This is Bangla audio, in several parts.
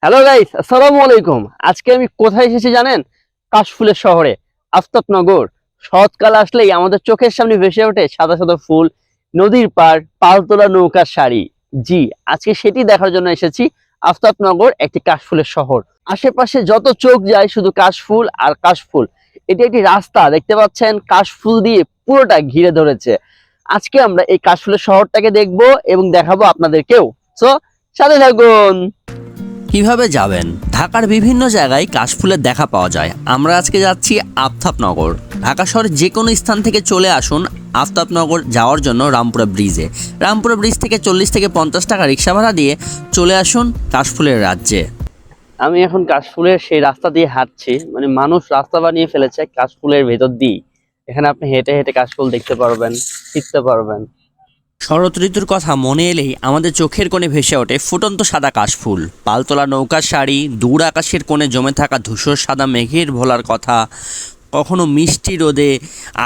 হ্যালো গাইস, আসসালামু আলাইকুম। আজকে আমি কোথায় এসেছি জানেন? কাশফুলের শহরে, আফতাবনগর। শরৎকাল আসলেই আমাদের চোখের সামনে ভেসে ওঠে সাদা সাদা ফুল, নদীর পাড়, পালতোলা নৌকার সারি। জি, আজকে সেটি দেখার জন্য এসেছি। আফতাবনগর একটি কাশফুলের শহর। আশেপাশে যত চোখ যায় শুধু কাশফুল আর কাশফুল। এটি একটি রাস্তা, দেখতে পাচ্ছেন, কাশফুল দিয়ে পুরোটা ঘিরে ধরেছে। আজকে আমরা এই কাশফুলের শহরটাকে দেখবো এবং দেখাবো আপনাদেরকেও। সো সাথে থাকুন। কিভাবে যাবেন? ঢাকার বিভিন্ন জায়গায় কাশফুলের দেখা পাওয়া যায়। আমরা আজকে যাচ্ছি আফতাবনগর। ঢাকা শহরের যে কোনো স্থান থেকে চলে আসুন আফতাবনগর যাওয়ার জন্য রামপুরা ব্রিজে। রামপুরা ব্রিজ থেকে 40 থেকে 50 টাকা রিক্সা ভাড়া দিয়ে চলে আসুন কাশফুলের রাজ্যে। আমি এখন কাশফুলের সেই রাস্তা দিয়ে হাঁটছি, মানে মানুষ রাস্তা বানিয়ে ফেলেছে কাশফুলের ভেতর দিয়ে। এখানে আপনি হেঁটে হেঁটে কাশফুল দেখতে পারবেন, শিখতে পারবেন। শরৎ ঋতুর কথা মনে এলেই আমাদের চোখের কোণে ভেসে ওঠে ফুটন্ত সাদা কাশফুল, পালতোলা নৌকার শাড়ি, দূর আকাশের কোণে জমে থাকা ধূসর সাদা মেঘের ভোলার কথা, কখনো মিষ্টি রোদে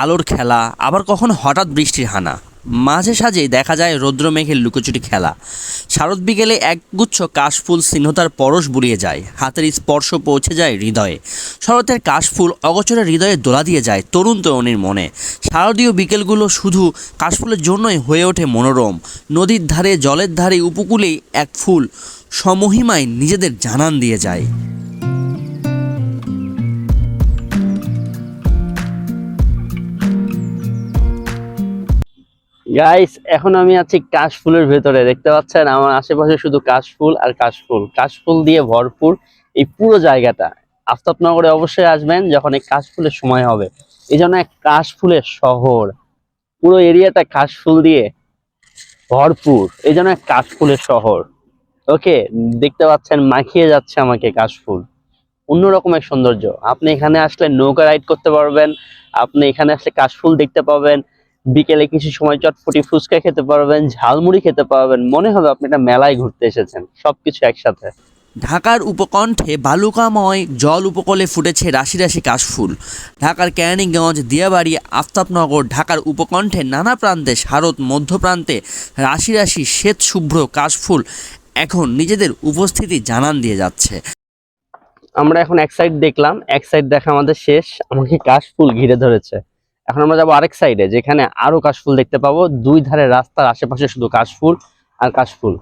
আলোর খেলা, আবার কখনো হঠাৎ বৃষ্টির হানা। মাঝে সাঝেই দেখা যায় রৌদ্র মেঘের লুকোচুরি খেলা। শারদ বিকেলে একগুচ্ছ কাশফুল স্নিগ্ধতার পরশ বুলিয়ে যায়, হাতের স্পর্শ পৌঁছে যায় হৃদয়ে। শরতের কাশফুল অগোচরে হৃদয়ে দোলা দিয়ে যায় তরুণ তরুণীর মনে। শারদীয় বিকেলগুলো শুধু কাশফুলের জন্যই হয়ে ওঠে মনোরম। নদীর ধারে, জলের ধারে, উপকূলেই এক ফুল সমহিমায় নিজেদের জানান দিয়ে যায়। গাইস, এখন আমি আছি কাশফুলের ভেতরে। দেখতে পাচ্ছেন আমার আশেপাশে শুধু কাশফুল আর কাশফুল, কাশফুল দিয়ে ভরপুর এই পুরো জায়গাটা। আফতাবনগরে অবশ্যই আসবেন যখন এই কাশফুলের সময় হবে। এই জন্য এক কাশফুলের শহর, পুরো এরিয়াটা কাশফুল দিয়ে ভরপুর, এই জন্য এক কাশফুলের শহর। ওকে, দেখতে পাচ্ছেন মাখিয়ে যাচ্ছে আমাকে কাশফুল। অন্যরকম এক সৌন্দর্য। আপনি এখানে আসলে নৌকা রাইড করতে পারবেন, আপনি এখানে আসলে কাশফুল দেখতে পাবেন, বিকেলে কিছু সময় চটপটি ফুচকা খেতে পারবেন, ঝালমুড়ি খেতে পারবেন। মনে হবে আপনি একটা মেলায় ঘুরতে এসেছেন, সবকিছু একসাথে। ঢাকার উপকণ্ঠে বালুকাময় জল উপকূলে ফুটেছে রাশি রাশি কাশফুল। ঢাকার কেরানীগঞ্জ, দিয়াবাড়ি, আফতাবনগর, ঢাকার উপকণ্ঠে নানা প্রান্তে, শারদ মধ্যপ্রান্তে রাশি রাশি শ্বেত শুভ্র কাশফুল এখন নিজেদের উপস্থিতি জানান দিয়ে যাচ্ছে। আমরা এখন এক সাইড দেখলাম, এক সাইড দেখা আমাদের শেষ, আমাকে কাশফুল ঘিরে ধরেছে। এখন আমরা যাবো আরেক সাইডে, যেখানে আরো কাশফুল দেখতে পাবো। দুই ধারে রাস্তার আশেপাশে শুধু কাশফুল আর কাশফুল।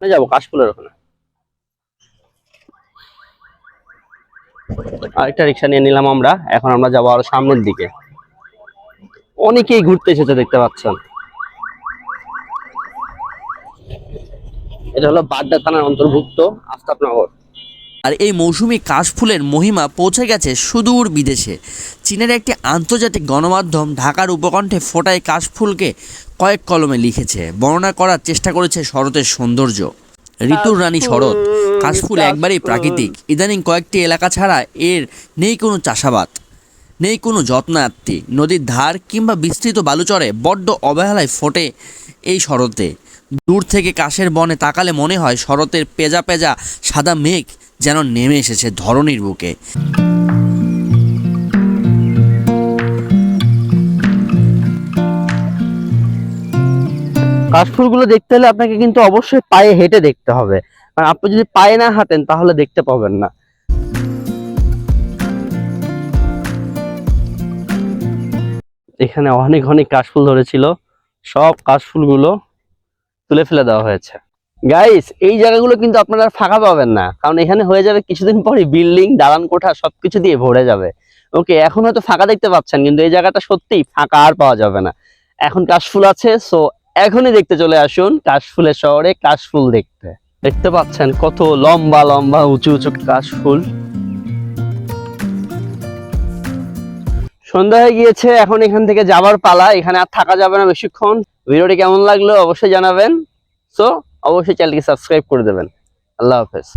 যাবো কাশফুলের ওখানে। আরেকটা রিক্সা নিয়ে নিলাম আমরা। এখন আমরা যাবো আরো সামনের দিকে। অনেকেই ঘুরতে এসেছে, দেখতে পাচ্ছেন। এটা হলো বাড্ডা থানার অন্তর্ভুক্ত আফতাবনগর। আর এই মৌসুমী কাশফুলের মহিমা পৌঁছে গেছে সুদূর বিদেশে। চীনের একটি আন্তর্জাতিক গণমাধ্যম ঢাকার উপকণ্ঠে ফোটায় কাশফুলকে কয়েক কলমে লিখেছে, বর্ণনা করার চেষ্টা করেছে শরতের সৌন্দর্য। ঋতুর রানী শরৎ, কাশফুল একবারেই প্রাকৃতিক। ইদানিং কয়েকটি এলাকা ছাড়া এর নেই কোনো চাষাবাদ, নেই কোনো যত্নার্থী। নদীর ধার কিংবা বিস্তৃত বালুচরে বড্ড অবহেলায় ফোটে এই শরতে। দূর থেকে কাশের বনে তাকালে মনে হয় শরতের পেঁজা পেঁজা সাদা মেঘ যেন নেমে এসেছে ধরণীর বুকে। কাশফুলগুলো দেখতে হলে আপনাকে কিন্তু অবশ্যই পায়ে হেঁটে দেখতে হবে, কারণ আপনি যদি পায়ে না হাঁটেন তাহলে দেখতে পাবেন না। এখানে অনেক অনেক কাশফুল ধরেছিল, সব কাশফুলগুলো তুলে ফেলে দেওয়া হয়েছে। গাইস, এই জায়গাগুলো কিন্তু আপনারা ফাঁকা পাবেন না, কারণ এখানে হয়ে যাবে কিছুদিন পরে বিল্ডিং, দালান কোঠা সবকিছু দিয়ে ভরে যাবে। ওকে, এখন হয়তো ফাঁকা দেখতে পাচ্ছেন, কিন্তু এই জায়গাটা সত্যিই ফাঁকা আর পাওয়া যাবে না। এখন কাশফুল আছে, সো এখনই দেখতে চলে আসুন কাশফুলের শহরে কাশফুল দেখতে। দেখতে পাচ্ছেন কত লম্বা লম্বা উঁচু উঁচু কাশফুল। সন্ধ্যা হয়ে গিয়েছে, এখন এখান থেকে যাবার পালা। এখানে আর থাকা যাবে না বেশিক্ষণ। ভিডিওটি কেমন লাগলো অবশ্যই জানাবেন। সো অবশ্যই চ্যানেলটিকে সাবস্ক্রাইব করে দেবেন। আল্লাহ হাফেজ।